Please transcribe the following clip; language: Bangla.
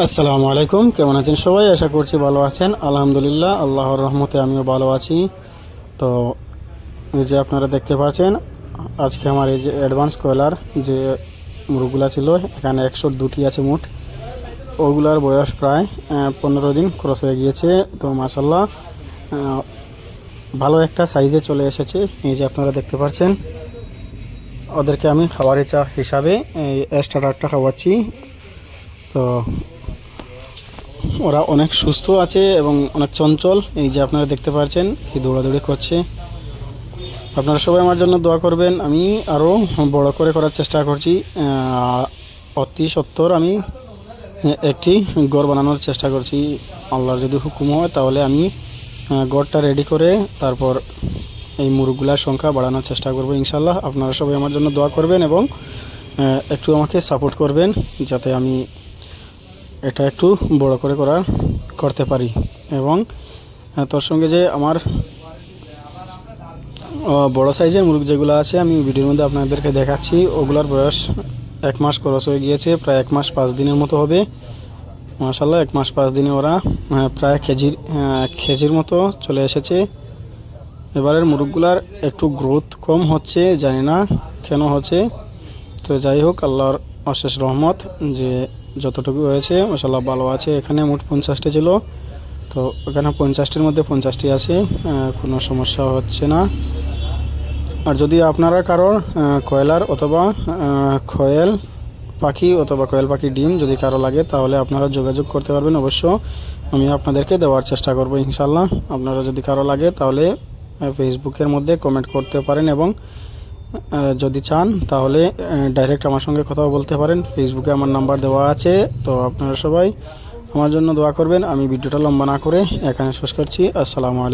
আসসালামু আলাইকুম, কেমন আছেন সবাই? আশা করছি ভালো আছেন। আলহামদুলিল্লাহ, আল্লাহর রহমতে আমিও ভালো আছি। তো এই যে আপনারা দেখতে পাচ্ছেন, আজকে আমার এই যে অ্যাডভান্স কয়লার যে মুরগগুলা ছিল, এখানে 102টি আছে মোট। ওগুলার বয়স প্রায় 15 দিন ক্রস হয়ে গিয়েছে। তো মাশাল্লাহ ভালো একটা সাইজে চলে এসেছে। এই যে আপনারা দেখতে পাচ্ছেন, ওদেরকে আমি খাবারের চা হিসাবে এই স্টার্টারটা খাওয়াচ্ছি। তো ওরা অনেক সুস্থ আছে এবং অনেক চঞ্চল। এই যে আপনারা দেখতে পাচ্ছেন কি দৌড়াদৌড়ি করছে। আপনারা সবাই আমার জন্য দোয়া করবেন। আমি আরও বড় করে করার চেষ্টা করছি। অতি সত্বর আমি একটি ঘর বানানোর চেষ্টা করছি। আল্লাহর যদি হুকুম হয় তাহলে আমি ঘরটা রেডি করে তারপর এই মুরগগুলার সংখ্যা বাড়ানোর চেষ্টা করব ইনশাল্লাহ। আপনারা সবাই আমার জন্য দোয়া করবেন এবং একটু আমাকে সাপোর্ট করবেন যাতে আমি এটা একটু বড় করে করতে পারি। এবং তোর সঙ্গে যে আমার বড় সাইজের মুরগি যেগুলো আছে আমি ভিডিওর মধ্যে আপনাদেরকে দেখাচ্ছি, ওগুলার বয়স 1 মাস ক্রস হয়ে গিয়েছে। প্রায় 1 মাস 5 দিনের মতো হবে। মাশাল্লাহ 1 মাস 5 দিনে ওরা প্রায় কেজির মতো চলে এসেছে। এবারের মুরগগুলার একটু গ্রোথ কম হচ্ছে, জানি না কেন হচ্ছে। তো যাই হোক, আল্লাহর অশেষ রহমত যে যতটুকু হয়েছে মাশাল্লাহ ভালো আছে। এখানে মোট 50টি ছিল, তো এখানে 50টির মধ্যে 50টি আছে, কোনো সমস্যা হচ্ছে না। আর যদি আপনারা কারোর কয়লার অথবা কোয়েল পাখি অথবা কোয়েল পাখি ডিম যদি কারো লাগে তাহলে আপনারা যোগাযোগ করতে পারবেন। অবশ্য আমি আপনাদেরকে দেওয়ার চেষ্টা করব ইনশাল্লাহ। আপনারা যদি কারো লাগে তাহলে ফেসবুকের মধ্যে কমেন্ট করতে পারেন এবং যদি চান তাহলে ডাইরেক্ট আমার সঙ্গে কথাও বলতে পারেন। ফেসবুকে আমার নাম্বার দেওয়া আছে। তো আপনারা সবাই আমার জন্য দোয়া করবেন। আমি ভিডিওটা লম্বা না করে এখানে শেষ করছি। আসসালামু আলাইকুম।